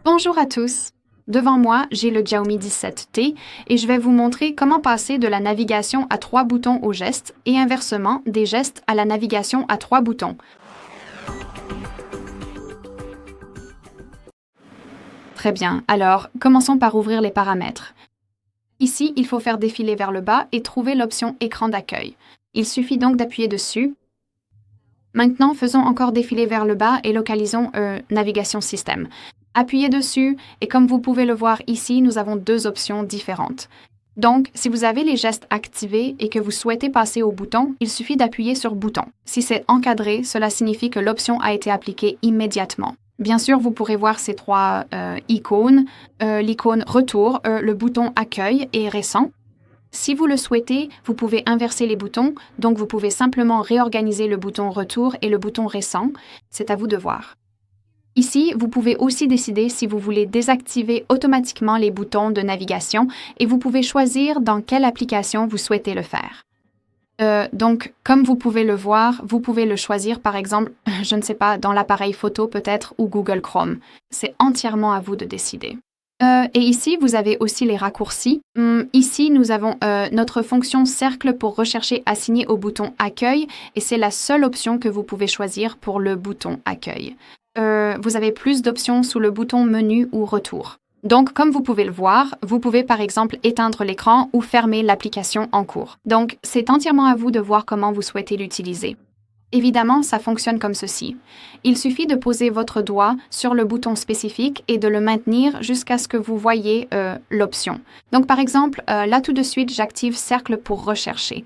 Bonjour à tous. Devant moi, j'ai le Xiaomi 17T et je vais vous montrer comment passer de la navigation à 3 boutons aux gestes et inversement des gestes à la navigation à 3 boutons. Très bien, alors commençons par ouvrir les paramètres. Ici, il faut faire défiler vers le bas et trouver l'option écran d'accueil. Il suffit donc d'appuyer dessus. Maintenant, faisons encore défiler vers le bas et localisons Navigation système. Appuyez dessus et comme vous pouvez le voir ici, nous avons deux options différentes. Donc, si vous avez les gestes activés et que vous souhaitez passer au bouton, il suffit d'appuyer sur bouton. Si c'est encadré, cela signifie que l'option a été appliquée immédiatement. Bien sûr, vous pourrez voir ces trois icônes, l'icône retour, le bouton accueil et récent. Si vous le souhaitez, vous pouvez inverser les boutons, donc vous pouvez simplement réorganiser le bouton retour et le bouton récent. C'est à vous de voir. Ici, vous pouvez aussi décider si vous voulez désactiver automatiquement les boutons de navigation et vous pouvez choisir dans quelle application vous souhaitez le faire. Donc, comme vous pouvez le voir, vous pouvez le choisir, par exemple, je ne sais pas, dans l'appareil photo peut-être ou Google Chrome. C'est entièrement à vous de décider. Et ici, vous avez aussi les raccourcis. Ici, nous avons notre fonction cercle pour rechercher assigné au bouton accueil et c'est la seule option que vous pouvez choisir pour le bouton accueil. Vous avez plus d'options sous le bouton menu ou retour. Donc, comme vous pouvez le voir, vous pouvez par exemple éteindre l'écran ou fermer l'application en cours. Donc, c'est entièrement à vous de voir comment vous souhaitez l'utiliser. Évidemment, ça fonctionne comme ceci. Il suffit de poser votre doigt sur le bouton spécifique et de le maintenir jusqu'à ce que vous voyez l'option. Donc, par exemple, là tout de suite, j'active cercle pour rechercher.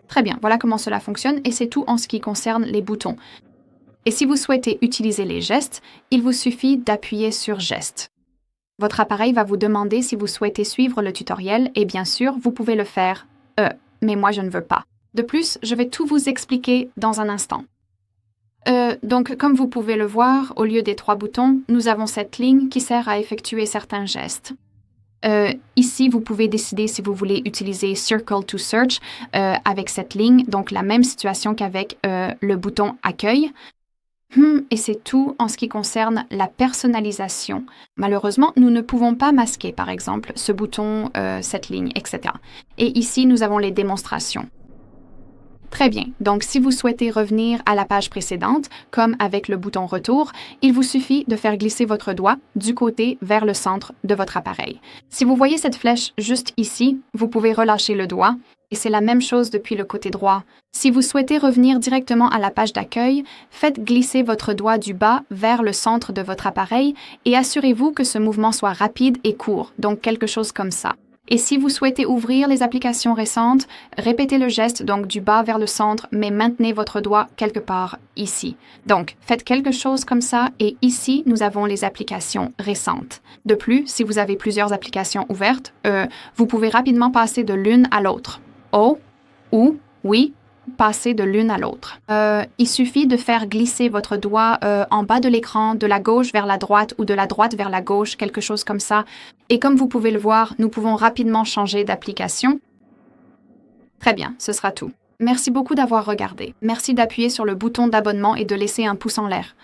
Très bien, voilà comment cela fonctionne et c'est tout en ce qui concerne les boutons. Et si vous souhaitez utiliser les gestes, il vous suffit d'appuyer sur Geste. Votre appareil va vous demander si vous souhaitez suivre le tutoriel et bien sûr, vous pouvez le faire. Mais moi, je ne veux pas. De plus, je vais tout vous expliquer dans un instant. Donc, comme vous pouvez le voir, au lieu des 3 boutons, nous avons cette ligne qui sert à effectuer certains gestes. Ici, vous pouvez décider si vous voulez utiliser Circle to Search avec cette ligne, donc la même situation qu'avec le bouton Accueil. Et c'est tout en ce qui concerne la personnalisation. Malheureusement, nous ne pouvons pas masquer, par exemple, ce bouton, cette ligne, etc. Et ici, nous avons les démonstrations. Très bien. Donc, si vous souhaitez revenir à la page précédente, comme avec le bouton Retour, il vous suffit de faire glisser votre doigt du côté vers le centre de votre appareil. Si vous voyez cette flèche juste ici, vous pouvez relâcher le doigt et c'est la même chose depuis le côté droit. Si vous souhaitez revenir directement à la page d'accueil, faites glisser votre doigt du bas vers le centre de votre appareil et assurez-vous que ce mouvement soit rapide et court, donc quelque chose comme ça. Et si vous souhaitez ouvrir les applications récentes, répétez le geste donc du bas vers le centre, mais maintenez votre doigt quelque part ici. Donc, faites quelque chose comme ça et ici, nous avons les applications récentes. De plus, si vous avez plusieurs applications ouvertes, vous pouvez rapidement passer de l'une à l'autre. Oh, ou, oui, passer de l'une à l'autre. Il suffit de faire glisser votre doigt en bas de l'écran, de la gauche vers la droite ou de la droite vers la gauche, quelque chose comme ça. Et comme vous pouvez le voir, nous pouvons rapidement changer d'application. Très bien, ce sera tout. Merci beaucoup d'avoir regardé. Merci d'appuyer sur le bouton d'abonnement et de laisser un pouce en l'air.